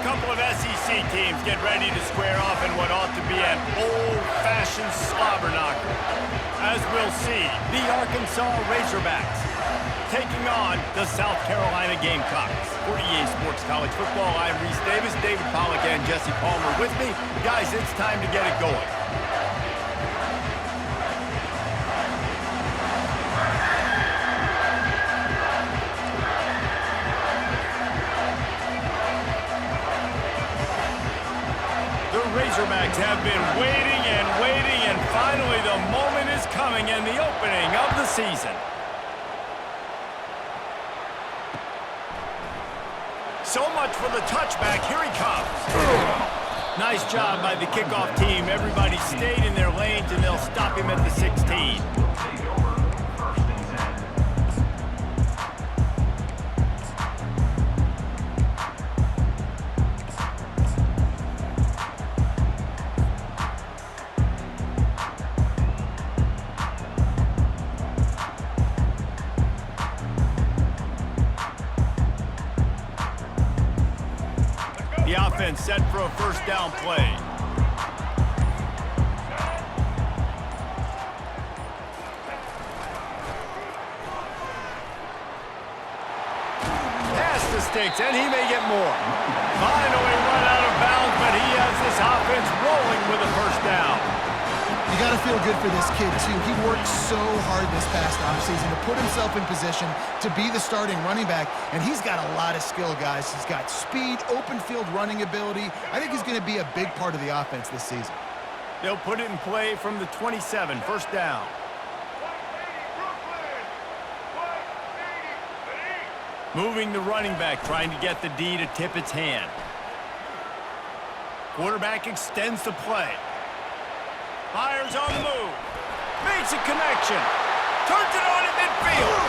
couple of SEC teams get ready to square off in what ought to be an old-fashioned slobber knocker. As we'll see, the Arkansas Razorbacks taking on the South Carolina Gamecocks. For EA Sports College Football, I'm Reese Davis, David Pollack, and Jesse Palmer with me. Guys, it's time to get it going. Razorbacks have been waiting and finally the moment is coming and the opening of the season. So much for the touchback. Here he comes. Nice job by the kickoff team. Everybody stayed in their lanes and they'll stop him at the 16. The offense set for a first down play. Pass the sticks, and he may get more. Finally run out of bounds, but he has this offense rolling with a first down. You got to feel good for this kid, too. He worked so hard this past offseason to put himself in position to be the starting running back, and he's got a lot of skill, guys. He's got speed, open field running ability. I think he's going to be a big part of the offense this season. They'll put it in play from the 27, first down. Moving the running back, trying to get the D to tip its hand. Quarterback extends the play. Fires on the move. Makes a connection. Turns it on in midfield.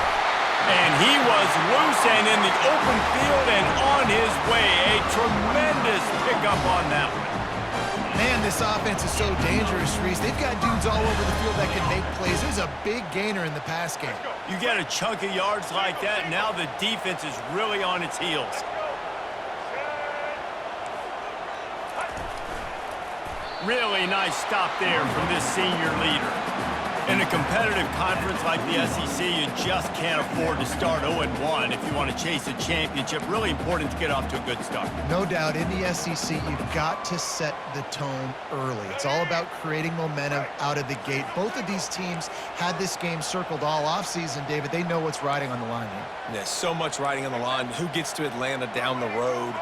And he was loose and in the open field and on his way. A tremendous pickup on that one. Man, this offense is so dangerous, Reese. They've got dudes all over the field that can make plays. There's a big gainer in the pass game. You get a chunk of yards like that, now the defense is really on its heels. Really nice stop there from this senior leader. In a competitive conference like the SEC, you just can't afford to start 0-1 if you want to chase a championship. Really important to get off to a good start. No doubt, in the SEC, you've got to set the tone early. It's all about creating momentum out of the gate. Both of these teams had this game circled all offseason, David. They know what's riding on the line here. There's so much riding on the line. Who gets to Atlanta down the road?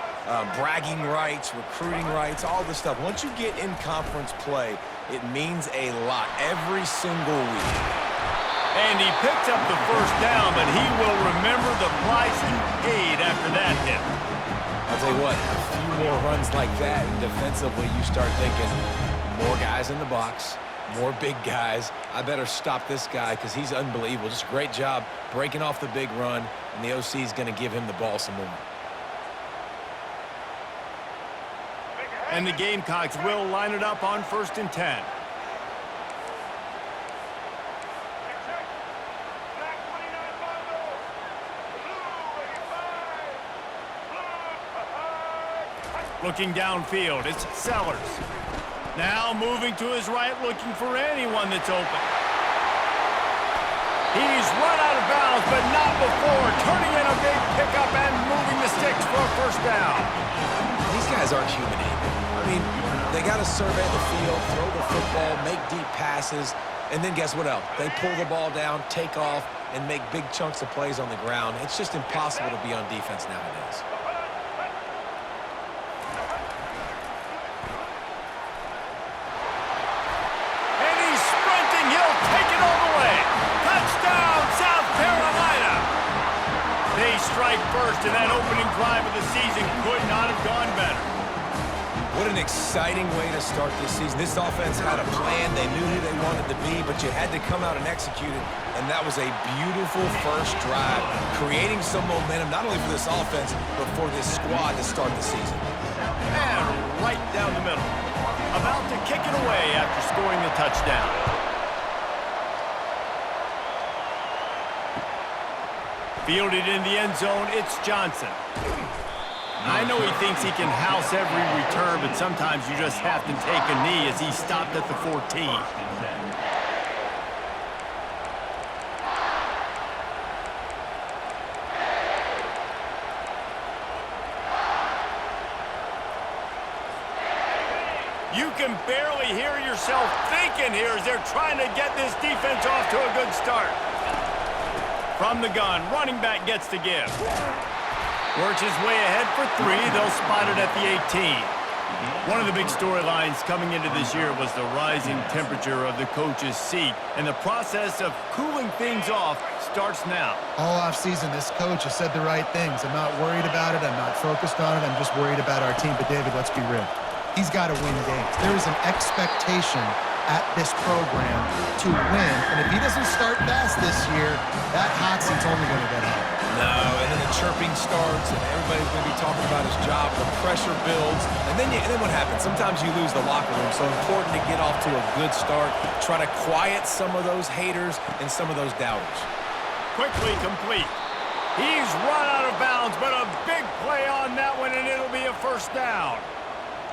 Bragging rights, recruiting rights, all this stuff. Once you get in conference play, it means a lot every single week. And he picked up the first down, but he will remember the price he paid after that hit. I'll tell you what, a few more runs like that, and defensively you start thinking, more guys in the box, more big guys. I better stop this guy because he's unbelievable. Just a great job breaking off the big run, and the OC is going to give him the ball some more. And the Gamecocks will line it up on 1st and 10. Looking downfield, it's Sellers. Now moving to his right, looking for anyone that's open. He's run out of bounds, but not before. Turning in a big pickup and moving the sticks for a first down. These guys aren't human either. I mean, they got to survey the field, throw the football, make deep passes, and then guess what else? They pull the ball down, take off, and make big chunks of plays on the ground. It's just impossible to be on defense nowadays. And he's sprinting. He'll take it all the way. Touchdown, South Carolina. They strike first, and that opening drive of the season could not have gone better. What an exciting way to start this season. This offense had a plan. They knew who they wanted to be, but you had to come out and execute it, and that was a beautiful first drive, creating some momentum, not only for this offense, but for this squad to start the season. And right down the middle. About to kick it away after scoring the touchdown. Fielded in the end zone, it's Johnson. I know he thinks he can house every return, but sometimes you just have to take a knee as he stopped at the 14. You can barely hear yourself thinking here as they're trying to get this defense off to a good start. From the gun, running back gets to give. Works his way ahead for 3. They'll spot it at the 18. One of the big storylines coming into this year was the rising temperature of the coach's seat, and the process of cooling things off starts now. All offseason, this coach has said the right things. I'm not worried about it. I'm not focused on it. I'm just worried about our team. But, David, let's be real. He's got to win games. There is an expectation at this program to win, and if he doesn't start fast this year, that hot seat's only going to get higher. No, and then the chirping starts, and everybody's going to be talking about his job. The pressure builds, and then what happens? Sometimes you lose the locker room, so important to get off to a good start. Try to quiet some of those haters and some of those doubters. Quickly complete. He's run out of bounds, but a big play on that one, and it'll be a first down.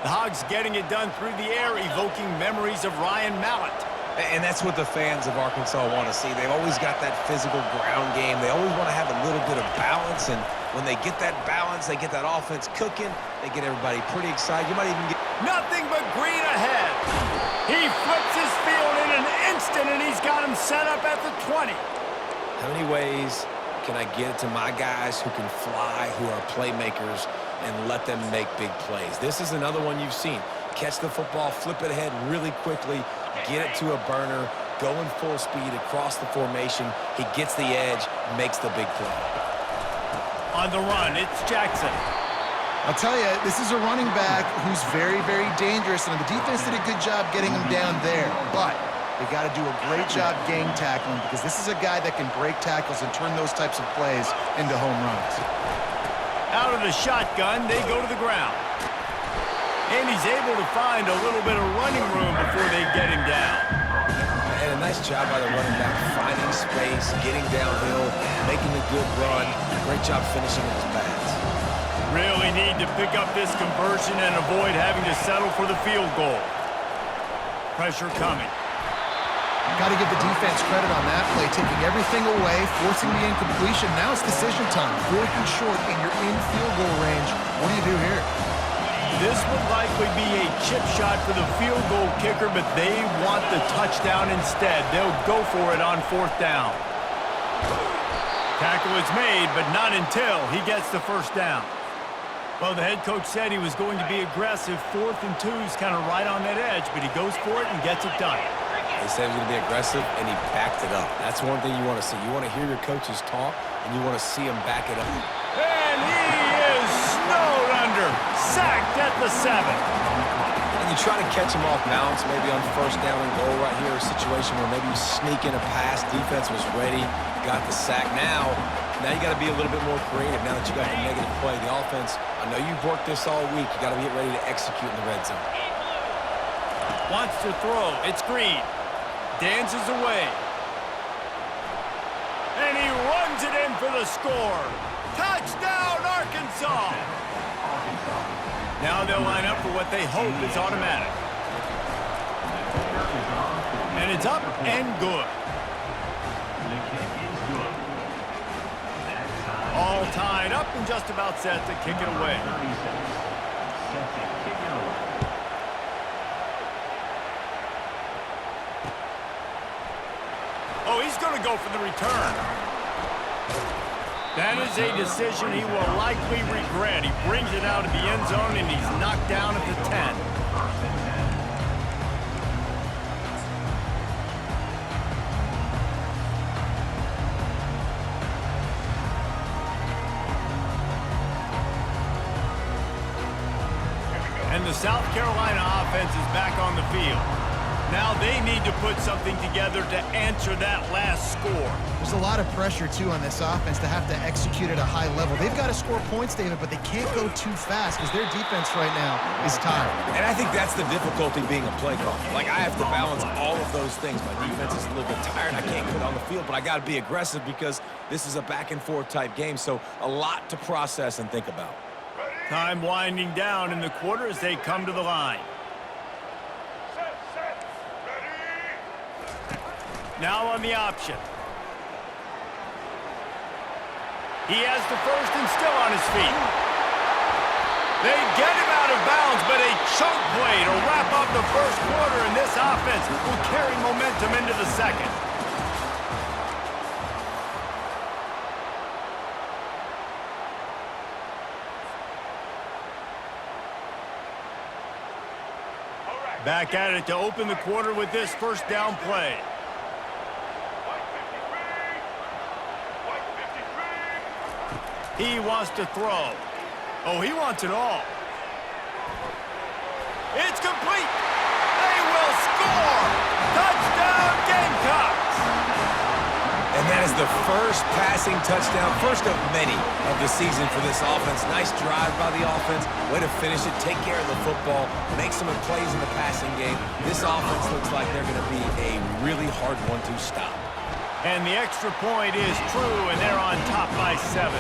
The Hogs getting it done through the air, evoking memories of Ryan Mallett. And that's what the fans of Arkansas want to see. They've always got that physical ground game. They always want to have a little bit of balance, and when they get that balance, they get that offense cooking, they get everybody pretty excited. You might even get... Nothing but green ahead. He flips his field in an instant, and he's got him set up at the 20. How many ways can I get it to my guys who can fly, who are playmakers, and let them make big plays? This is another one you've seen. Catch the football, flip it ahead really quickly, get it to a burner, going full speed across the formation. He gets the edge, makes the big play. On the run, it's Jackson. I'll tell you, this is a running back who's very, very dangerous, and the defense did a good job getting him down there, but they got to do a great job gang tackling, because this is a guy that can break tackles and turn those types of plays into home runs. Out of the shotgun, they go to the ground. And he's able to find a little bit of running room before they get him down. And a nice job by the running back, finding space, getting downhill, making a good run. Great job finishing with his pads. Really need to pick up this conversion and avoid having to settle for the field goal. Pressure coming. Got to give the defense credit on that play, taking everything away, forcing the incompletion. Now it's decision time. 4th and short, and you're in field goal range. What do you do here? This would likely be a chip shot for the field goal kicker, but they want the touchdown instead. They'll go for it on 4th down. Tackle is made, but not until he gets the first down. Well, the head coach said he was going to be aggressive. 4th and 2 is kind of right on that edge, but he goes for it and gets it done. He said he was going to be aggressive, and he backed it up. That's one thing you want to see. You want to hear your coaches talk, and you want to see him back it up. And he is snowed under. Sacked at the 7. And you try to catch him off balance, maybe on 1st down and goal right here, a situation where maybe you sneak in a pass, defense was ready, got the sack. Now you got to be a little bit more creative now that you got the negative play. The offense, I know you've worked this all week. You got to get ready to execute in the red zone. Wants to throw. It's Green. Dances away. And he runs it in for the score. Touchdown, Arkansas! Now they'll line up for what they hope is automatic. And it's up and good. All tied up and just about set to kick it away. Oh, he's going to go for the return. That is a decision he will likely regret. He brings it out of the end zone, and he's knocked down at the 10. And the South Carolina offense is back on the field. Now they need to put something together to answer that last score. There's a lot of pressure, too, on this offense to have to execute at a high level. They've got to score points, David, but they can't go too fast because their defense right now is tired. And I think that's the difficulty being a play caller. Like, I have to balance all of those things. My defense is a little bit tired. I can't get on the field, but I got to be aggressive because this is a back-and-forth type game, so a lot to process and think about. Time winding down in the quarter as they come to the line. Now on the option. He has the first and still on his feet. They get him out of bounds, but a choke play to wrap up the first quarter, and this offense will carry momentum into the second. Back at it to open the quarter with this first down play. He wants to throw. Oh, he wants it all. It's complete. They will score. Touchdown, Gamecocks. And that is the first passing touchdown, first of many of the season for this offense. Nice drive by the offense. Way to finish it, take care of the football, make some plays in the passing game. This offense looks like they're going to be a really hard one to stop. And the extra point is true, and they're on top by 7.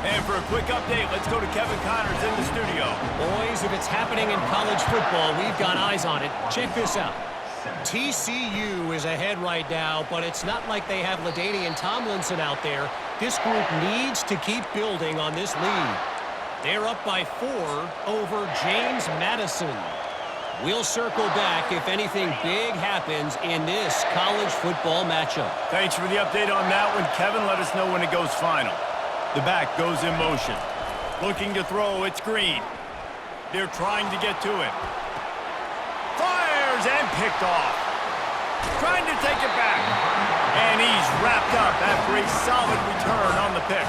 And for a quick update, let's go to Kevin Connors in the studio. Boys, if it's happening in college football, we've got eyes on it. Check this out. TCU is ahead right now, but it's not like they have LaDainian Tomlinson out there. This group needs to keep building on this lead. They're up by 4 over James Madison. We'll circle back if anything big happens in this college football matchup. Thanks for the update on that one, Kevin. Let us know when it goes final. The back goes in motion. Looking to throw, it's Green. They're trying to get to it. Fires and picked off. Trying to take it back. And he's wrapped up after a solid return on the pick.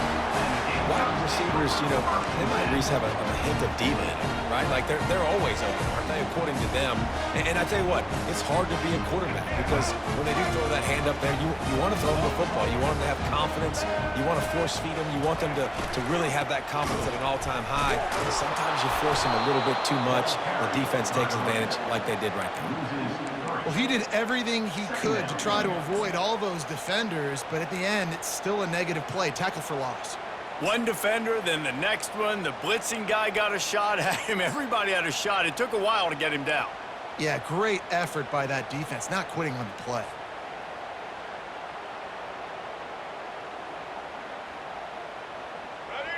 Wide receivers, they might at least have a hint of diva in them, right? Like, they're always open, aren't they, according to them? And I tell you what, it's hard to be a quarterback because when they do throw that hand up there, you want to throw them the football. You want them to have confidence. You want to force feed them. You want them to really have that confidence at an all-time high. And sometimes you force them a little bit too much. The defense takes advantage like they did right there. Well, he did everything he could to try to avoid all those defenders, but at the end, it's still a negative play. Tackle for loss. One defender, then the next one. The blitzing guy got a shot at him. Everybody had a shot. It took a while to get him down. Yeah, great effort by that defense, not quitting on the play.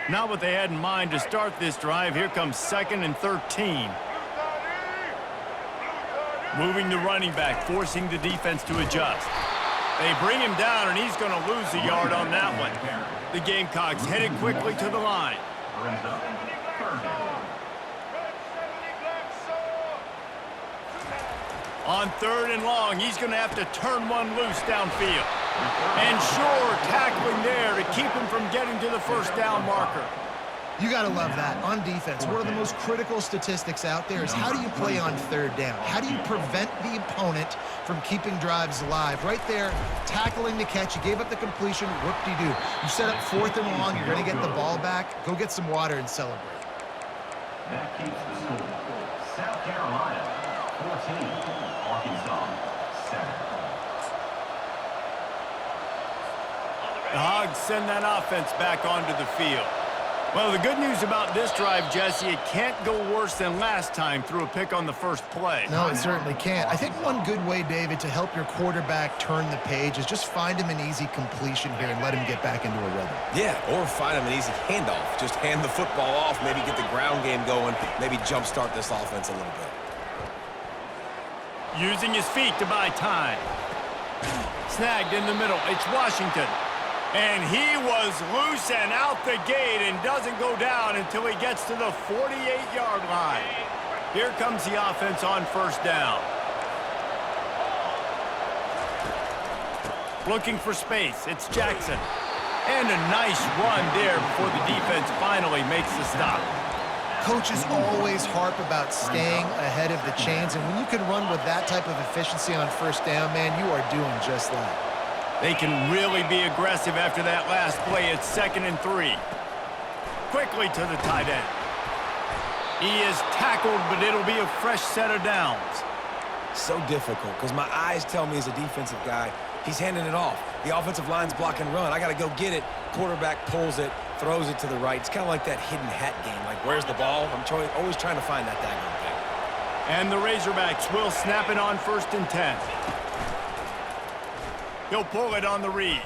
Not what they had in mind to start this drive. Here comes 2nd and 13. Moving the running back, forcing the defense to adjust. They bring him down, and he's going to lose a yard on that one. The Gamecocks headed quickly to the line. On 3rd and long, he's going to have to turn one loose downfield. And sure, tackling there to keep him from getting to the first down marker. You got to love that. On defense, one of the most critical statistics out there is how do you play on 3rd down? How do you prevent the opponent from keeping drives alive? Right there, tackling the catch. You gave up the completion. Whoop-de-doo. You set up 4th and long. You're going to get the ball back. Go get some water and celebrate. That keeps the score. South Carolina, 14. Arkansas, 7. The Hogs send that offense back onto the field. Well, the good news about this drive, Jesse, it can't go worse than last time through a pick on the first play. No, it certainly can't. I think one good way, David, to help your quarterback turn the page is just find him an easy completion here and let him get back into a rhythm. Yeah, or find him an easy handoff. Just hand the football off, maybe get the ground game going, maybe jumpstart this offense a little bit. Using his feet to buy time. Snagged in the middle. It's Washington. And he was loose and out the gate and doesn't go down until he gets to the 48-yard line. Here comes the offense on 1st down. Looking for space. It's Jackson. And a nice run there before the defense finally makes the stop. Coaches always harp about staying ahead of the chains, and when you can run with that type of efficiency on 1st down, man, you are doing just that. They can really be aggressive after that last play. It's 2nd and 3. Quickly to the tight end. He is tackled, but it'll be a fresh set of downs. So difficult because my eyes tell me as a defensive guy, he's handing it off. The offensive line's blocking run. I got to go get it. Quarterback pulls it, throws it to the right. It's kind of like that hidden hat game. Like, where's the ball? I'm always trying to find that daggone thing. And the Razorbacks will snap it on 1st and 10. He'll pull it on the read.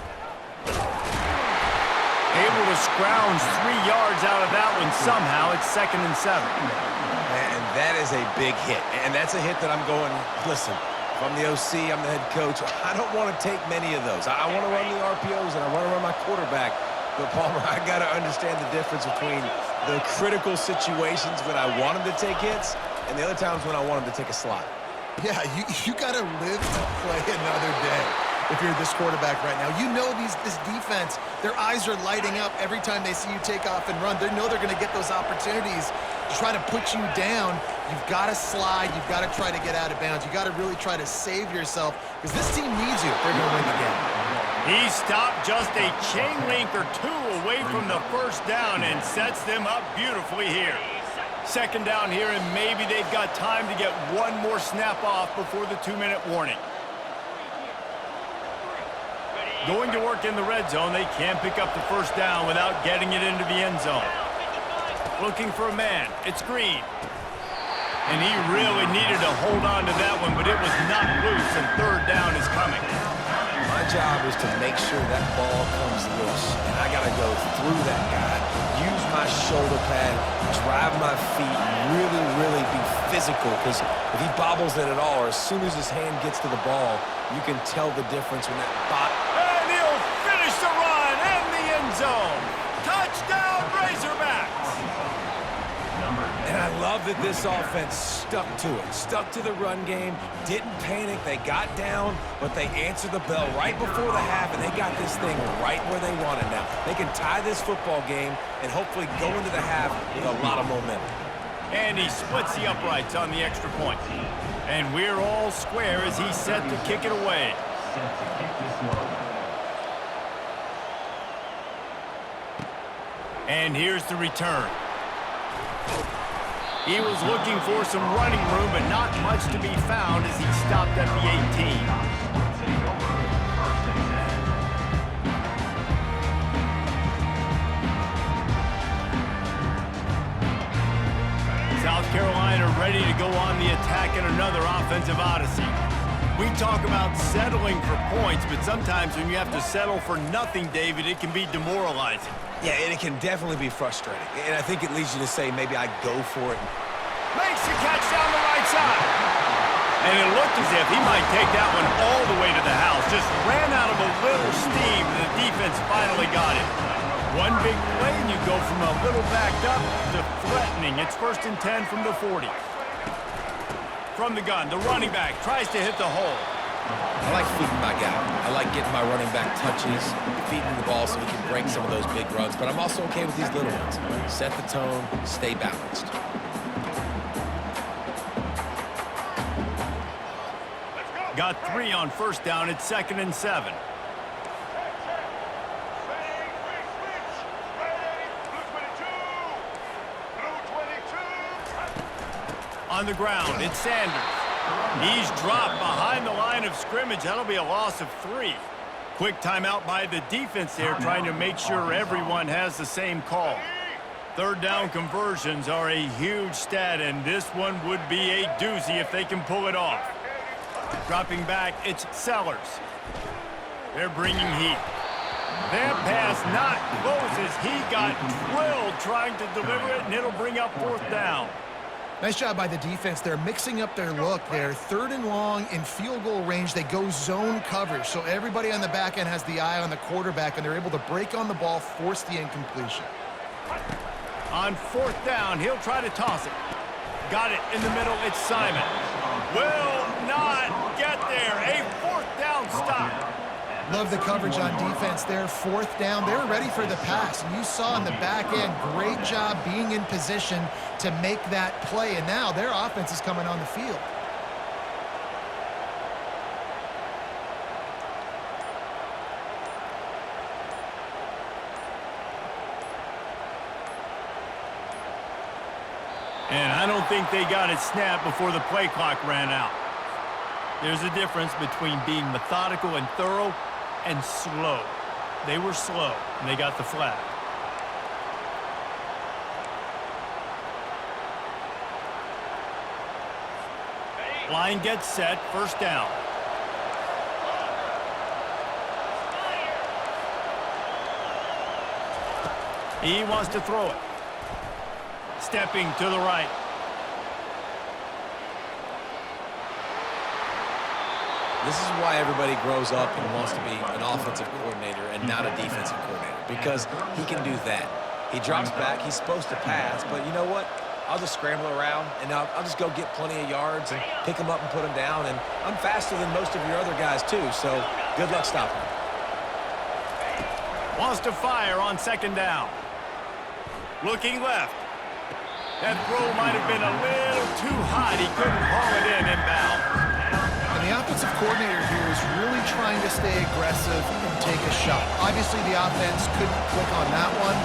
Able to scrounge 3 yards out of that one somehow. It's 2nd and 7. And that is a big hit. And that's a hit that I'm going, listen, if I'm the OC, I'm the head coach, I don't want to take many of those. I want to run the RPOs and I want to run my quarterback. But, Palmer, I got to understand the difference between the critical situations when I want him to take hits and the other times when I want him to take a slot. Yeah, you got to live to play another day if you're this quarterback right now. You know this defense, their eyes are lighting up every time they see you take off and run. They know they're going to get those opportunities to try to put you down. You've got to slide. You've got to try to get out of bounds. You've got to really try to save yourself because this team needs you if they're going to win the game. He stopped just a chain link or 2 away from the 1st down and sets them up beautifully here. 2nd down here, and maybe they've got time to get 1 more snap off before the 2-minute warning. Going to work in the red zone, they can't pick up the 1st down without getting it into the end zone. Looking for a man. It's Green. And he really needed to hold on to that one, but it was not loose, and 3rd down is coming. My job is to make sure that ball comes loose, and I got to go through that guy, use my shoulder pad, drive my feet, really be physical, because if he bobbles it at all, or as soon as his hand gets to the ball, you can tell the difference when that bot. And he'll finish the run in the end zone. Touchdown, Razorbacks! And I love that this offense stuck to it, stuck to the run game, didn't panic. They got down, but they answered the bell right before the half, and they got this thing right where they want it now. They can tie this football game and hopefully go into the half with a lot of momentum. And he splits the uprights on the extra point. And we're all square as he's set to kick it away. Set to kick this one. And here's the return. He was looking for some running room, but not much to be found as he stopped at the 18. South Carolina ready to go on the attack in another offensive odyssey. We talk about settling for points, but sometimes when you have to settle for nothing, David, it can be demoralizing. Yeah, and it can definitely be frustrating. And I think it leads you to say, maybe I go for it. Makes the catch down the right side. And it looked as if he might take that one all the way to the house. Just ran out of a little steam, and the defense finally got it. One big play, and you go from a little backed up to threatening. It's 1st and 10 from the 40. From the gun, the running back tries to hit the hole. I like feeding my guy. I like getting my running back touches, feeding the ball so he can break some of those big runs. But I'm also okay with these little ones. Set the tone, stay balanced. Got 3 on 1st down. It's 2nd and 7. On the ground, it's Sanders. He's dropped behind the line of scrimmage. That'll be a loss of 3. Quick timeout by the defense there, trying to make sure everyone has the same call. 3rd down conversions are a huge stat, and this one would be a doozy if they can pull it off. Dropping back, it's Sellers. They're bringing heat. That pass not close as he got drilled trying to deliver it, and it'll bring up 4th down. Nice job by the defense. They're mixing up their look. They're 3rd and long in field goal range. They go zone coverage. So everybody on the back end has the eye on the quarterback, and they're able to break on the ball, force the incompletion. On 4th down, he'll try to toss it. Got it in the middle. It's Simon. Will not get there. A 4th down stop. Love the coverage on defense there. 4th down. They're ready for the pass. And you saw in the back end, great job being in position to make that play. And now their offense is coming on the field. And I don't think they got it snapped before the play clock ran out. There's a difference between being methodical and thorough and slow. They were slow, and they got the flag. Line gets set, first down. He wants to throw it. Stepping to the right. This is why everybody grows up and wants to be an offensive coordinator and not a defensive coordinator, because he can do that. He drops back. He's supposed to pass, but you know what? I'll just scramble around, and I'll just go get plenty of yards and pick them up and put them down, and I'm faster than most of your other guys, too, so good luck stopping him. Wants to fire on second down. Looking left. That throw might have been a little too hot. He couldn't haul it in inbound. And the offensive coordinator here is really trying to stay aggressive and take a shot. Obviously, the offense couldn't click on that one.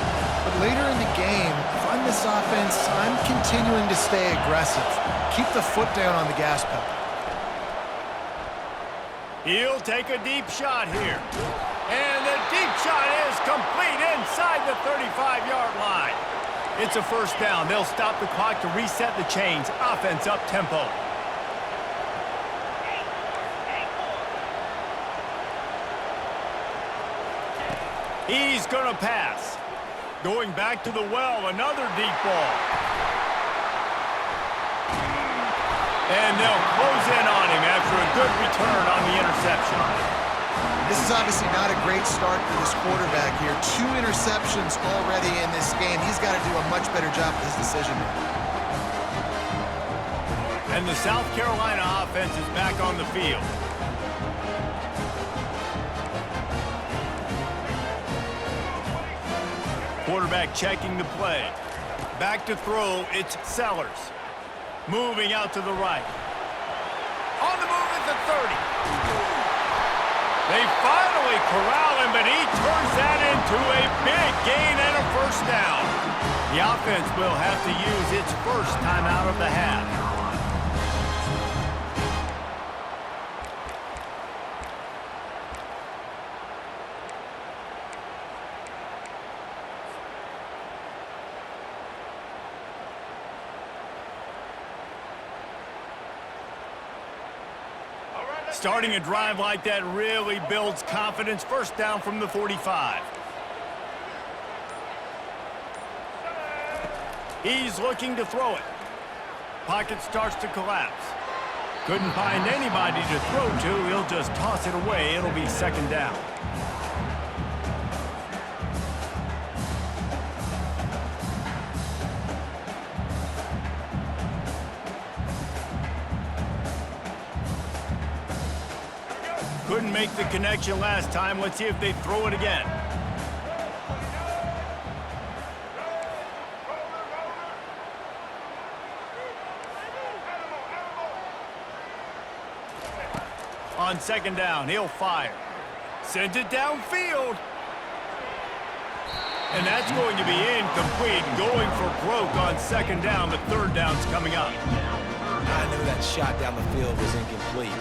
But later in the game, if I'm this offense, I'm continuing to stay aggressive. Keep the foot down on the gas pedal. He'll take a deep shot here. And the deep shot is complete inside the 35-yard line. It's a first down. They'll stop the clock to reset the chains. Offense up tempo. He's going to pass. Going back to the well, another deep ball. And they'll close in on him after a good return on the interception. This is obviously not a great start for this quarterback here. 2 interceptions already in this game. He's got to do a much better job with his decision making. And the South Carolina offense is back on the field. Quarterback checking the play. Back to throw, it's Sellers. Moving out to the right. On the move at the 30. They finally corral him, but he turns that into a big gain and a first down. The offense will have to use its first time out of the half. Starting a drive like that really builds confidence. First down from the 45. He's looking to throw it. Pocket starts to collapse. Couldn't find anybody to throw to. He'll just toss it away. It'll be second down. Couldn't make the connection last time. Let's see if they throw it again. On second down, he'll fire. Sends it downfield. And that's going to be incomplete. Going for broke on second down, but third down's coming up. I knew that shot down the field was incomplete,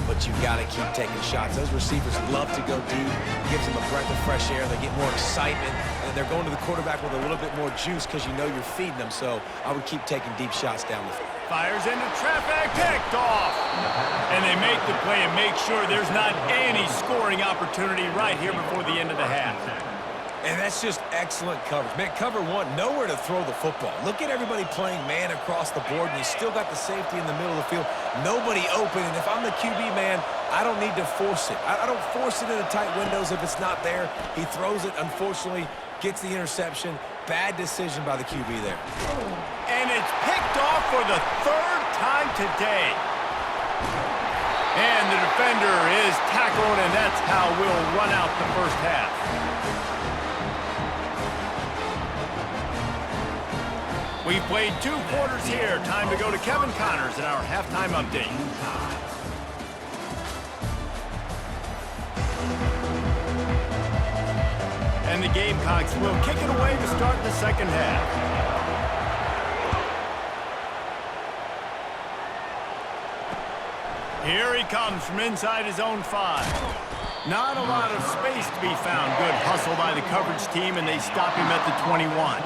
but you've got to keep taking shots. Those receivers love to go deep. It gives them a breath of fresh air. They get more excitement, and they're going to the quarterback with a little bit more juice because you know you're feeding them. So I would keep taking deep shots down the field. Fires into traffic, picked off. And they make the play and make sure there's not any scoring opportunity right here before the end of the half. And that's just excellent coverage. Man, cover one, nowhere to throw the football. Look at everybody playing man across the board, and you still got the safety in the middle of the field. Nobody open, and if I'm the QB, man, I don't need to force it. I don't force it into tight windows if it's not there. He throws it, unfortunately, gets the interception. Bad decision by the QB there. And it's picked off for the third time today. And the defender is tackled, and that's how we'll run out the first half. We've played 2 quarters here. Time to go to Kevin Connors in our halftime update. And the Gamecocks will kick it away to start the second half. Here he comes from inside his own 5. Not a lot of space to be found. Good hustle by the coverage team, and they stop him at the 21.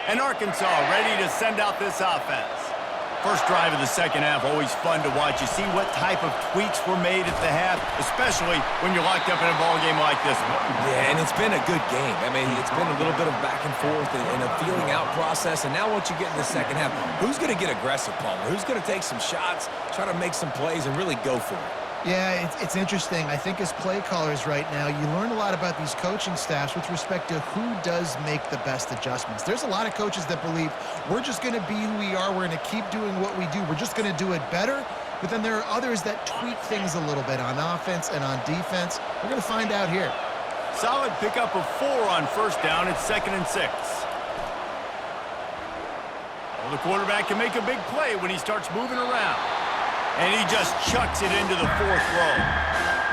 And Arkansas ready to send out this offense. First drive of the second half, always fun to watch. You see what type of tweaks were made at the half, especially when you're locked up in a ball game like this one. Yeah, and it's been a good game. I mean, it's been a little bit of back and forth and a feeling out process. And now once you get in the second half, who's going to get aggressive, Palmer? Who's going to take some shots, try to make some plays, and really go for it? Yeah, it's interesting. I think as play callers right now, you learn a lot about these coaching staffs with respect to who does make the best adjustments. There's a lot of coaches that believe we're just going to be who we are. We're going to keep doing what we do. We're just going to do it better. But then there are others that tweak things a little bit on offense and on defense. We're going to find out here. Solid pickup of 4 on first down. It's 2nd and 6. Well, the quarterback can make a big play when he starts moving around. And he just chucks it into the 4th row.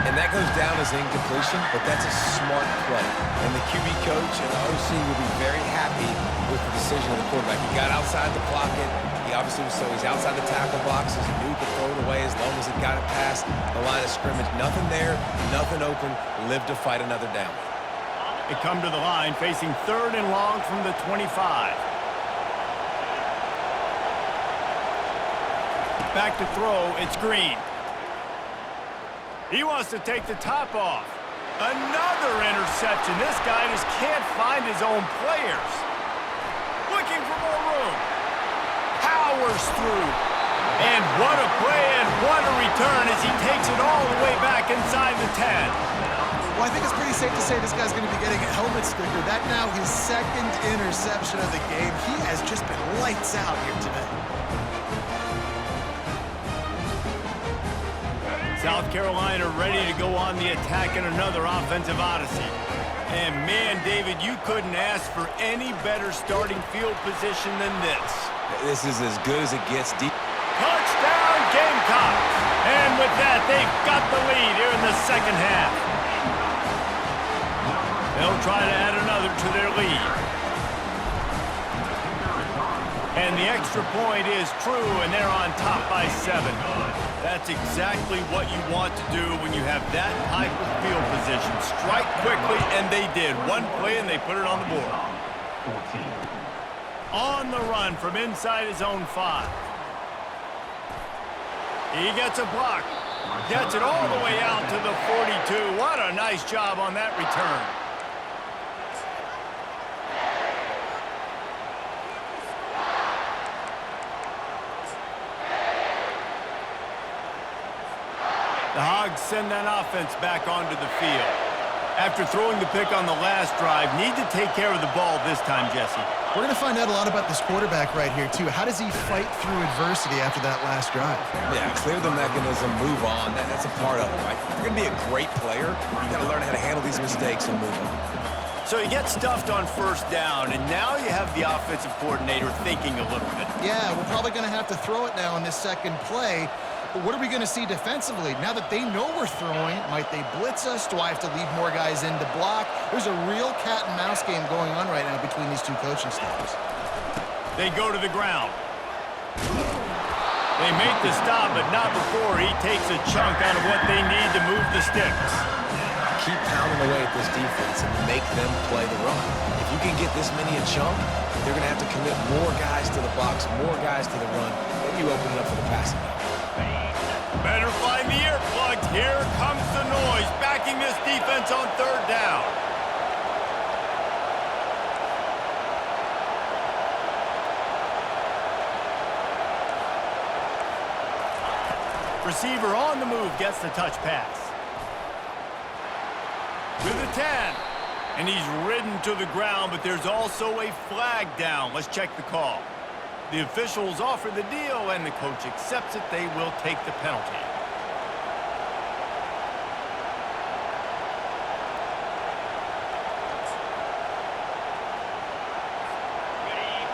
And that goes down as incompletion, but that's a smart play. And the QB coach and the OC will be very happy with the decision of the quarterback. He got outside the pocket. He obviously was, so he's outside the tackle boxes. He knew he could throw it away as long as it got it past the line of scrimmage. Nothing there, nothing open. Live to fight another down. They come to the line facing 3rd and long from the 25. Back to throw, it's Green. He wants to take the top off. Another interception. This guy just can't find his own players. Looking for more room. Powers through. And what a play and what a return as he takes it all the way back inside the 10. Well, I think it's pretty safe to say this guy's going to be getting a helmet sticker. That now his 2nd interception of the game. He has just been lights out here today. South Carolina ready to go on the attack in another offensive odyssey. And man, David, you couldn't ask for any better starting field position than this. This is as good as it gets. Deep. Touchdown, Gamecocks! And with that, they've got the lead here in the second half. They'll try to add another to their lead. And the extra point is true, and they're on top by 7. That's exactly what you want to do when you have that type of field position. Strike quickly, and they did. One play, and they put it on the board. 14. On the run from inside his own 5. He gets a block. Gets it all the way out to the 42. What a nice job on that return. The Hogs send that offense back onto the field. After throwing the pick on the last drive, need to take care of the ball this time, Jesse. We're going to find out a lot about this quarterback right here, too. How does he fight through adversity after that last drive? Yeah, clear the mechanism, move on. That's a part of it, right? If you're going to be a great player, you got to learn how to handle these mistakes and move on. So he gets stuffed on first down, and now you have the offensive coordinator thinking a little bit. Yeah, we're probably going to have to throw it now in this second play. But what are we going to see defensively? Now that they know we're throwing, might they blitz us? Do I have to leave more guys in to block? There's a real cat and mouse game going on right now between these two coaching staffs. They go to the ground. They make the stop, but not before he takes a chunk out of what they need to move the sticks. Keep pounding away at this defense and make them play the run. If you can get this many a chunk, they're going to have to commit more guys to the box, more guys to the run, then you open it up for the passing game. Better find the earplugs. Here comes the noise, backing this defense on third down. Receiver on the move gets the touch pass. To the 10. And he's ridden to the ground, but there's also a flag down. Let's check the call. The officials offer the deal, and the coach accepts it. They will take the penalty.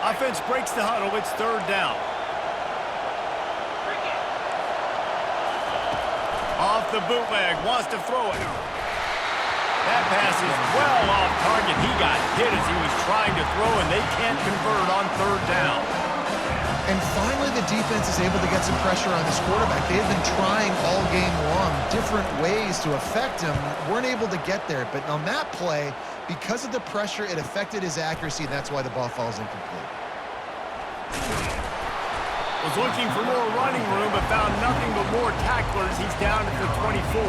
Offense breaks the huddle. It's third down. Off the bootleg, wants to throw it. That pass is well off target. He got hit as he was trying to throw, and they can't convert on third down. And finally, the defense is able to get some pressure on this quarterback. They've been trying all game long different ways to affect him. Weren't able to get there. But on that play, Because of the pressure, it affected his accuracy, and that's why the ball falls incomplete. Was looking for more running room, but found nothing but more tacklers. He's down at the 24.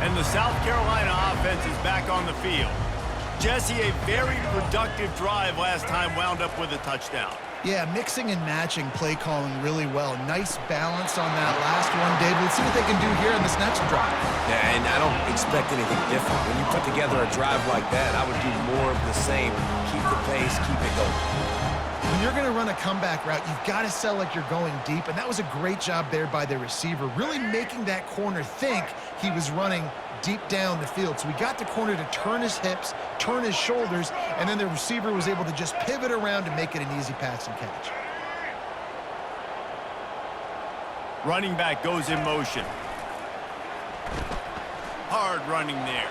And the South Carolina offense is back on the field. Jesse, a very productive drive last time wound up with a touchdown. Yeah, mixing and matching play calling really well. Nice balance on that last one, David. Let's see what they can do here in this next drive. Yeah, and I don't expect anything different. When you put together a drive like that, I would do more of the same. Keep the pace, keep it going. When you're going to run a comeback route, you've got to sell like you're going deep, and that was a great job there by the receiver, really making that corner think he was running deep down the field. So we got the corner to turn his hips, turn his shoulders, and then the receiver was able to just pivot around and make it an easy pass and catch. Running back goes in motion. Hard running there.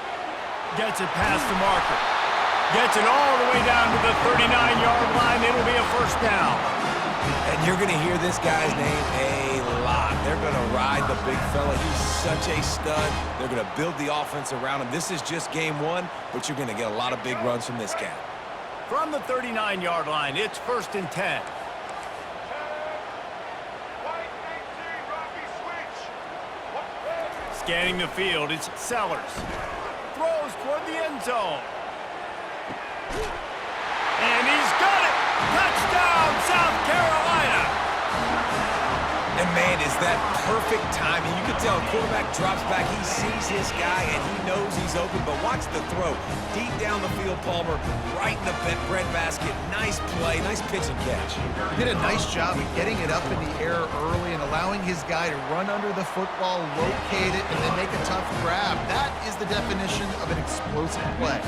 Gets it past the marker. Gets it all the way down to the 39-yard line. It'll be a first down. And you're going to hear this guy's name a lot. They're going to ride the big fella. He's such a stud. They're going to build the offense around him. This is just game one, but you're going to get a lot of big runs from this cat. From the 39-yard line, it's 1st and 10. Scanning the field, it's Sellers. Throws toward the end zone. And he's got it! Touchdown, South Carolina! And, man, is that perfect timing. You can tell a quarterback drops back. He sees his guy, and he knows he's open. But watch the throw. Deep down the field, Palmer, right in the bread basket. Nice play, nice pitch and catch. He did a nice job of getting it up in the air early and allowing his guy to run under the football, locate it, and then make a tough grab. That is the definition of an explosive play.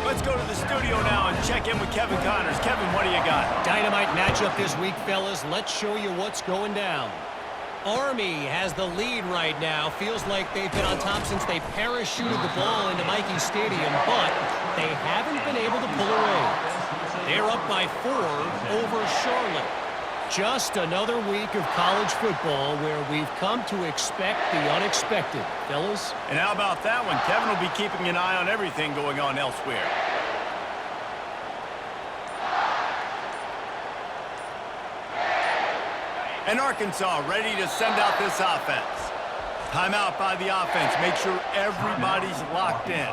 Let's go to the studio now and check in with Kevin Connors. Kevin, what do you got? Dynamite matchup this week, fellas. Let's show you what's going down. Army has the lead right now. Feels like they've been on top since they parachuted the ball into Michie Stadium, but they haven't been able to pull away. They're up by 4 over Charlotte. Just another week of college football where we've come to expect the unexpected, fellas. And how about that one? Kevin will be keeping an eye on everything going on elsewhere. And Arkansas ready to send out this offense. Timeout by the offense. Make sure everybody's locked in.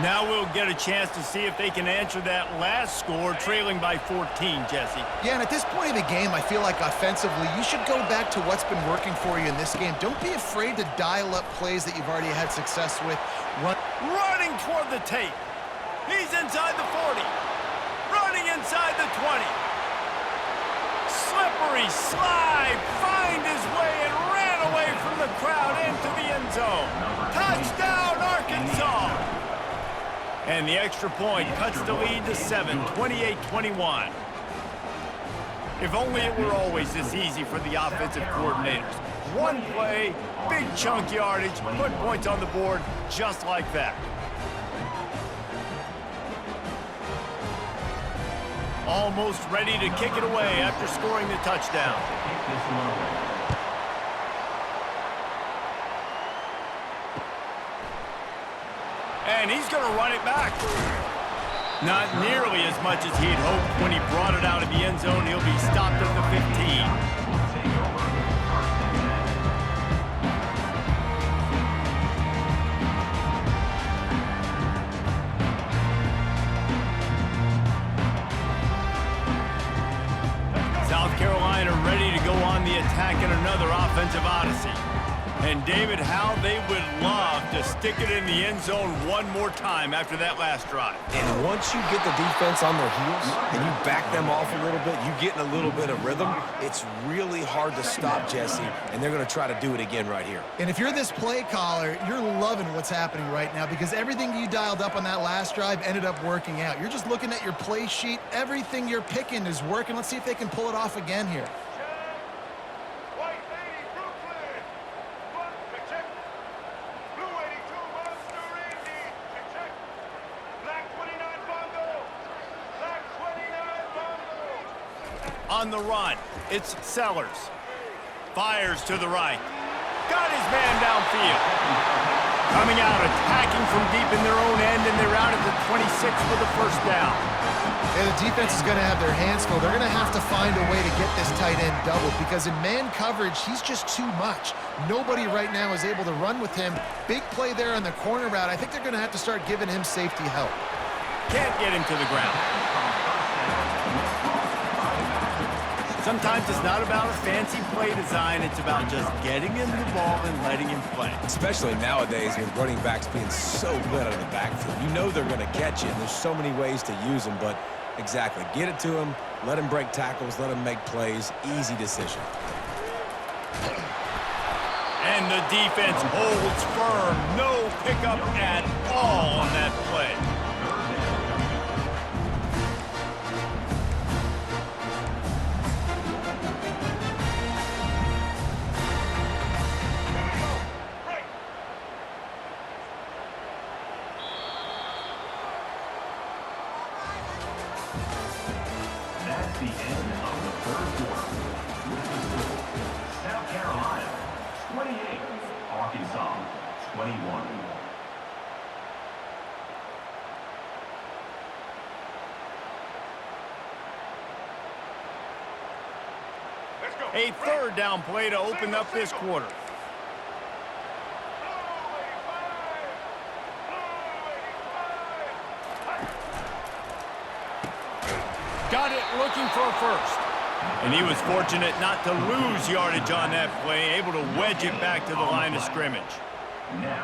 Now we'll get a chance to see if they can answer that last score, trailing by 14, Jesse. Yeah, and at this point in the game, I feel like offensively, you should go back to what's been working for you in this game. Don't be afraid to dial up plays that you've already had success with. Running toward the tape. He's inside the 40. Running inside the 20. Slippery slide, find his way and ran away from the crowd into the end zone. Touchdown, Arkansas! And the extra point cuts the lead to 7, 28-21. If only it were always this easy for the offensive coordinators. One play, big chunk yardage, put points on the board just like that. Almost ready to kick it away after scoring the touchdown. And he's going to run it back. Not nearly as much as he'd hoped when he brought it out of the end zone. He'll be stopped at the 15. South Carolina ready to go on the attack in another offensive odyssey. And David, how they would love to stick it in the end zone one more time after that last drive. And once you get the defense on their heels and you back them off a little bit, you get in a little bit of rhythm, it's really hard to stop, Jesse, and they're going to try to do it again right here. And if you're this play caller, you're loving what's happening right now because everything you dialed up on that last drive ended up working out. You're just looking at your play sheet. Everything you're picking is working. Let's see if they can pull it off again here. On the run, it's Sellers. Fires to the right. Got his man downfield. Coming out, attacking from deep in their own end, and they're out at the 26 for the first down. Yeah, the defense is going to have their hands full. They're going to have to find a way to get this tight end doubled because in man coverage, he's just too much. Nobody right now is able to run with him. Big play there on the corner route. I think they're going to have to start giving him safety help. Can't get him to the ground. Sometimes it's not about a fancy play design. It's about just getting him the ball and letting him play. Especially nowadays with running backs being so good out of the backfield. You know they're going to catch it, and there's so many ways to use them, but exactly. Get it to him, let him break tackles, let him make plays. Easy decision. And the defense holds firm. No pickup at all on that play. That's the end of the third quarter. With the score, South Carolina 28, Arkansas 21. A third down play to open up this quarter. Got it looking for a first. And he was fortunate not to lose yardage on that play, able to wedge it back to the line of scrimmage.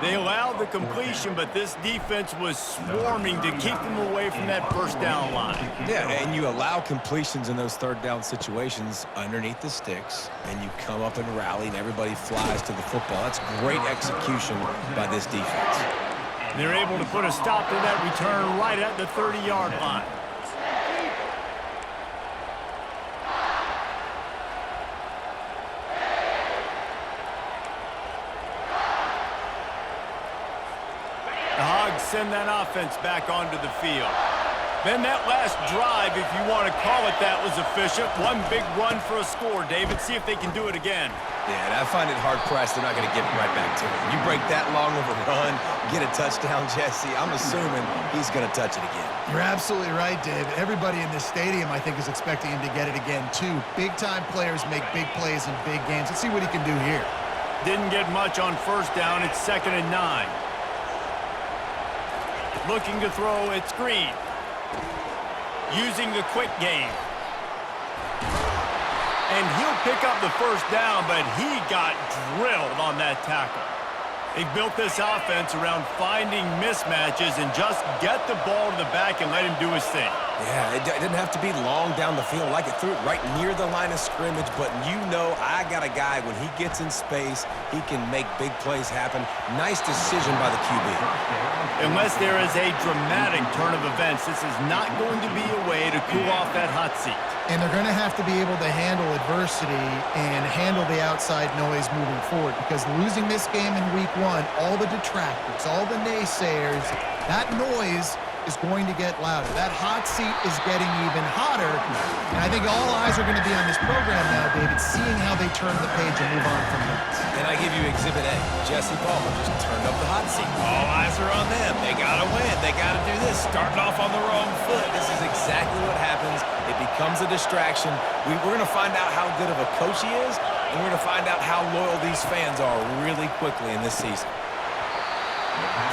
They allowed the completion, but this defense was swarming to keep them away from that first down line. Yeah, and you allow completions in those third down situations underneath the sticks, and you come up and rally, and everybody flies to the football. That's great execution by this defense. They're able to put a stop to that return right at the 30-yard line. Send that offense back onto the field. Then that last drive, if you want to call it that, was efficient. One big run for a score, David. See if they can do it again. Yeah, and I find it hard-pressed they're not going to give it right back to him. You break that long of a run, get a touchdown, Jesse, I'm assuming he's going to touch it again. You're absolutely right, Dave. Everybody in this stadium, I think, is expecting him to get it again, too. Big-time players make big plays in big games. Let's see what he can do here. Didn't get much on first down. It's 2nd and 9. Looking to throw, it's Green. Using the quick game. And he'll pick up the first down, but he got drilled on that tackle. They've built this offense around finding mismatches and just get the ball to the back and let him do his thing. Yeah, it didn't have to be long down the field. Like it threw it right near the line of scrimmage, but you know I got a guy, when he gets in space, he can make big plays happen. Nice decision by the QB. Unless there is a dramatic turn of events, this is not going to be a way to cool off that hot seat. And they're going to have to be able to handle adversity and handle the outside noise moving forward, because losing this game in week 1, all the detractors, all the naysayers, that noise is going to get louder. That hot seat is getting even hotter. And I think all eyes are going to be on this program now, David, seeing how they turn the page and move on from that. And I give you Exhibit A. Jesse Palmer just turned up the hot seat. All eyes are on them. They got to win. They got to do this. Starting off on the wrong foot. This is exactly what happens. It becomes a distraction. We're going to find out how good of a coach he is, and we're going to find out how loyal these fans are really quickly in this season.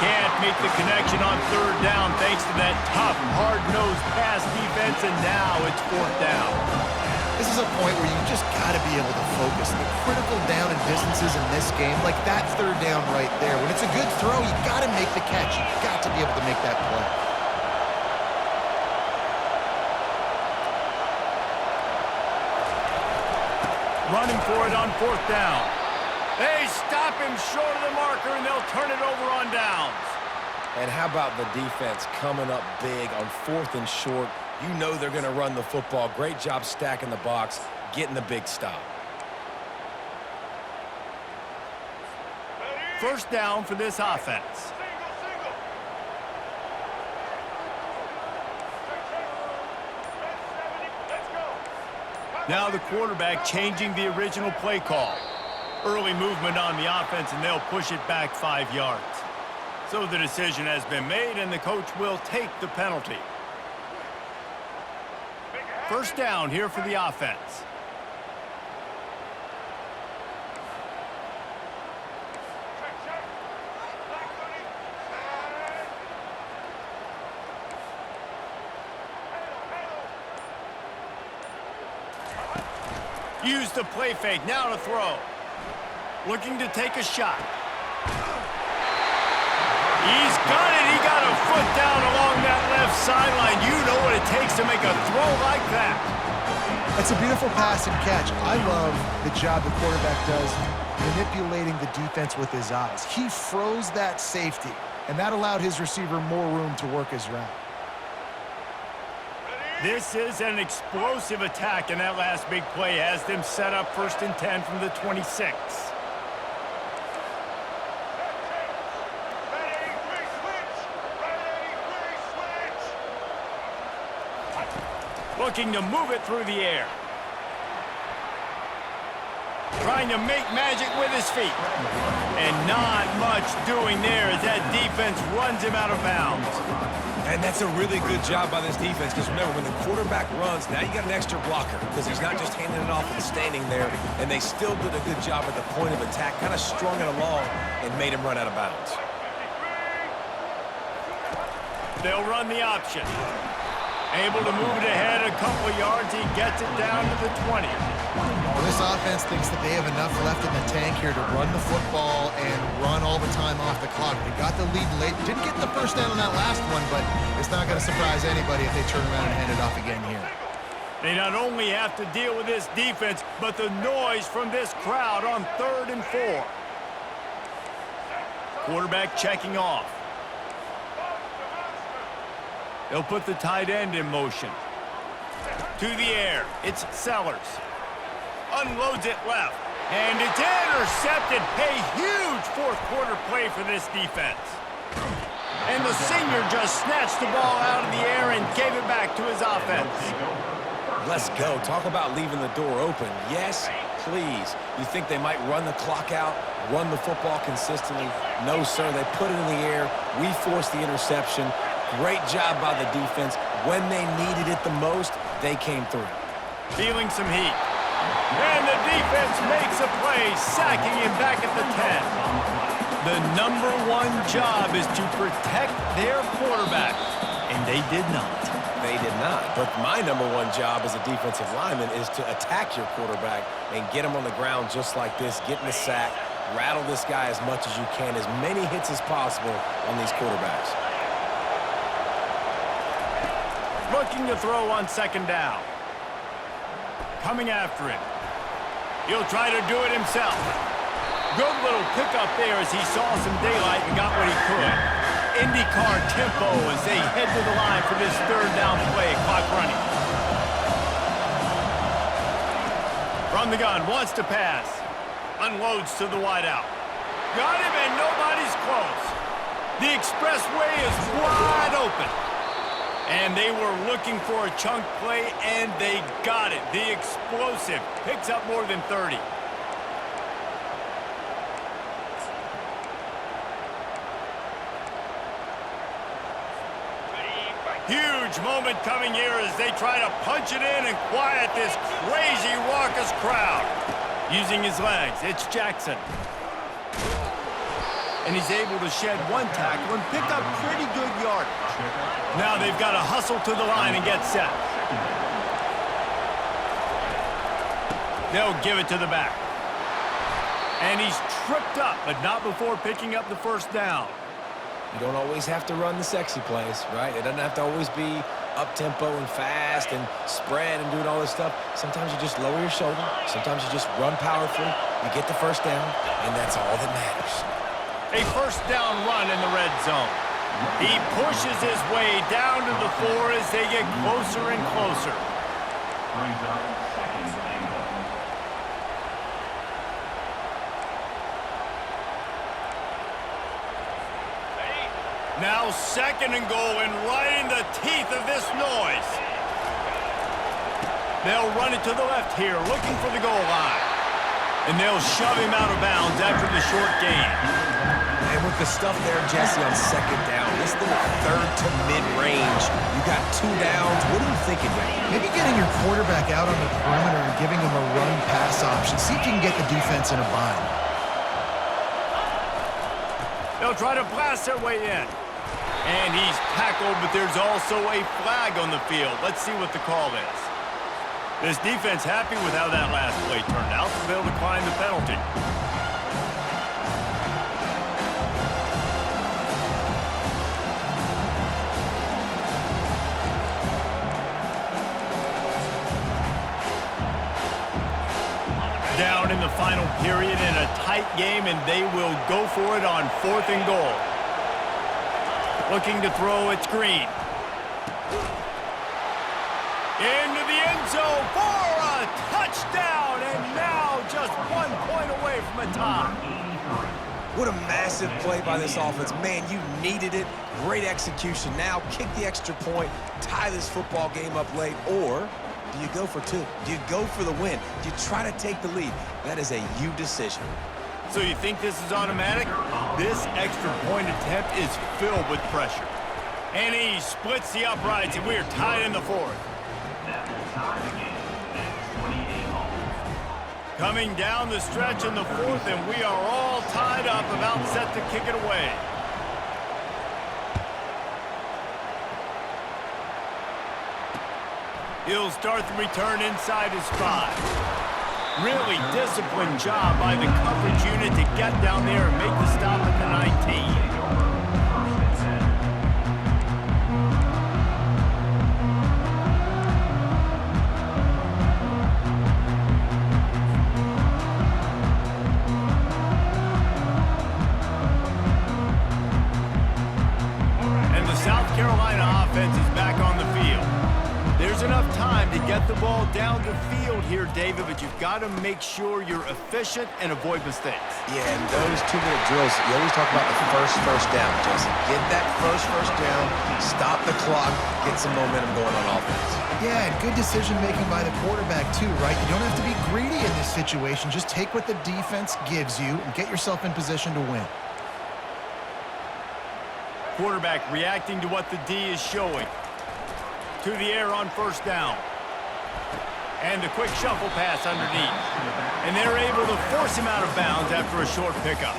Can't make the connection on third down thanks to that tough, hard-nosed pass defense, and now it's 4th down. This is a point where you just got to be able to focus. The critical down and distances in this game, like that third down right there. When it's a good throw, you got to make the catch. You got to be able to make that play. Running for it on 4th down. They stop him short of the marker, and they'll turn it over on downs. And how about the defense coming up big on 4th and short? You know they're going to run the football. Great job stacking the box, getting the big stop. First down for this offense. Now the quarterback changing the original play call. Early movement on the offense, and they'll push it back 5 yards. So the decision has been made, and the coach will take the penalty. First down here for the offense. Use the play fake, now to throw. Looking to take a shot. He's got it. He got a foot down along that left sideline. You know what it takes to make a throw like that. That's a beautiful pass and catch. I love the job the quarterback does manipulating the defense with his eyes. He froze that safety, and that allowed his receiver more room to work his route. This is an explosive attack, and that last big play has them set up 1st and 10 from the 26. Looking to move it through the air. Trying to make magic with his feet. And not much doing there as that defense runs him out of bounds. And that's a really good job by this defense, because remember, when the quarterback runs, now you got an extra blocker, because he's not just handing it off and standing there, and they still did a good job at the point of attack, kind of strung it along and made him run out of bounds. They'll run the option. Able to move it ahead a couple of yards. He gets it down to the 20. Well, this offense thinks that they have enough left in the tank here to run the football and run all the time off the clock. They got the lead late. Didn't get the first down on that last one, but it's not going to surprise anybody if they turn around and hand it off again here. They not only have to deal with this defense, but the noise from this crowd on 3rd and 4. Quarterback checking off. They'll put the tight end in motion. To the air, it's Sellers. Unloads it left, and it's intercepted. A huge 4th quarter play for this defense. And the senior just snatched the ball out of the air and gave it back to his offense. Let's go. Talk about leaving the door open. Yes, please. You think they might run the clock out, run the football consistently? No, sir. They put it in the air. We forced the interception. Great job by the defense. When they needed it the most, they came through. Feeling some heat. And the defense makes a play, sacking him back at the 10. The #1 job is to protect their quarterback, and they did not. They did not. But my #1 job as a defensive lineman is to attack your quarterback and get him on the ground just like this, get in the sack, rattle this guy as much as you can, as many hits as possible on these quarterbacks. Looking to throw on 2nd down. Coming after him. He'll try to do it himself. Good little pickup there as he saw some daylight and got what he could. IndyCar tempo as they head to the line for this 3rd down play. Clock running. From the gun, wants to pass. Unloads to the wideout. Got him and nobody's close. The expressway is wide open. And they were looking for a chunk play, and they got it. The explosive picks up more than 30. Huge moment coming here as they try to punch it in and quiet this crazy, raucous crowd. Using his legs, it's Jackson. And he's able to shed 1 tackle and pick up pretty good yardage. Now they've got to hustle to the line and get set. They'll give it to the back. And he's tripped up, but not before picking up the 1st down. You don't always have to run the sexy plays, right? It doesn't have to always be up-tempo and fast and spread and doing all this stuff. Sometimes you just lower your shoulder. Sometimes you just run powerfully. You get the 1st down, and that's all that matters. A 1st down run in the red zone. He pushes his way down to the 4 as they get closer and closer. Brings up 2nd and goal. Now 2nd and goal, and right in the teeth of this noise. They'll run it to the left here, looking for the goal line. And they'll shove him out of bounds after the short gain. And with the stuff there, Jesse, on second down, this little third to mid-range, you got 2 downs. What are you thinking here? Maybe getting your quarterback out on the perimeter and giving him a run-pass option. See if you can get the defense in a bind. They'll try to blast their way in. And he's tackled, but there's also a flag on the field. Let's see what the call is. This defense happy with how that last play turned out, so they'll decline the penalty. Down in the final period in a tight game, and they will go for it on 4th and goal. Looking to throw, it's Green. Into the end zone for a touchdown, and now just 1 point away from a tie. What a massive play by this offense. Man, you needed it. Great execution. Now kick the extra point, tie this football game up late, or do you go for 2? Do you go for the win? Do you try to take the lead? That is a you decision. So you think this is automatic? This extra point attempt is filled with pressure. And he splits the uprights, and we're tied in the 4th. That will tie the game at 28 all. Coming down the stretch in the 4th, and we are all tied up, about set to kick it away. He'll start the return inside his 5. Really disciplined job by the coverage unit to get down there and make the stop at the 19. And the South Carolina offense is back on the field. There's enough time to get the ball down the field here, David, but you've got to make sure you're efficient and avoid mistakes. Yeah, and those 2-minute drills, you always talk about the first down, Jesse. Get that first down, stop the clock, get some momentum going on offense. Yeah, and good decision-making by the quarterback, too, right? You don't have to be greedy in this situation. Just take what the defense gives you and get yourself in position to win. Quarterback reacting to what the D is showing. To the air on 1st down. And a quick shuffle pass underneath. And they're able to force him out of bounds after a short pickup.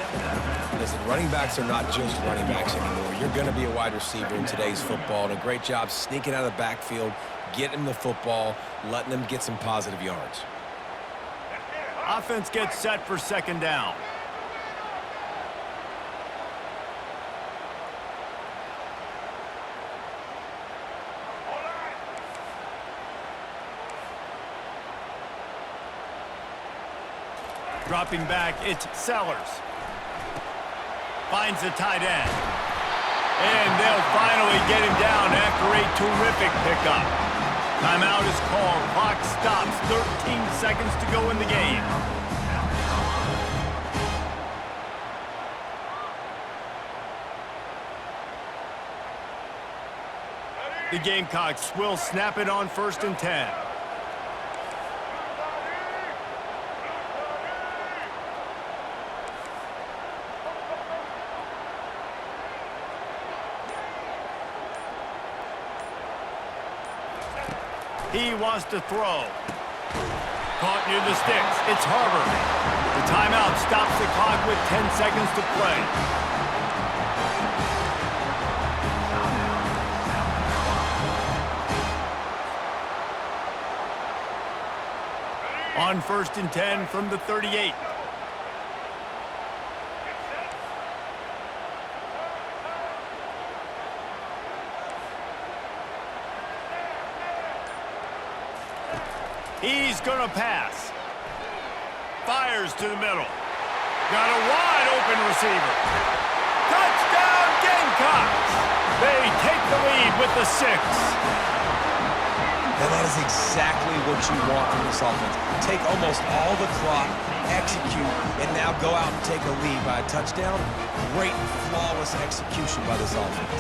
Listen, running backs are not just running backs anymore. You're going to be a wide receiver in today's football, and a great job sneaking out of the backfield, getting him the football, letting him get some positive yards. Offense gets set for 2nd down. Dropping back, it's Sellers. Finds the tight end. And they'll finally get him down after a terrific pickup. Timeout is called. Clock stops. 13 seconds to go in the game. The Gamecocks will snap it on 1st and 10. He wants to throw. Caught near the sticks. It's Harbor. The timeout stops the clock with 10 seconds to play. On 1st and 10 from the 38. He's gonna pass. Fires to the middle. Got a wide open receiver. Touchdown Gamecocks! They take the lead with the 6. And that is exactly what you want from this offense. Take almost all the clock, execute, and now go out and take a lead by a touchdown. Great, flawless execution by this offense.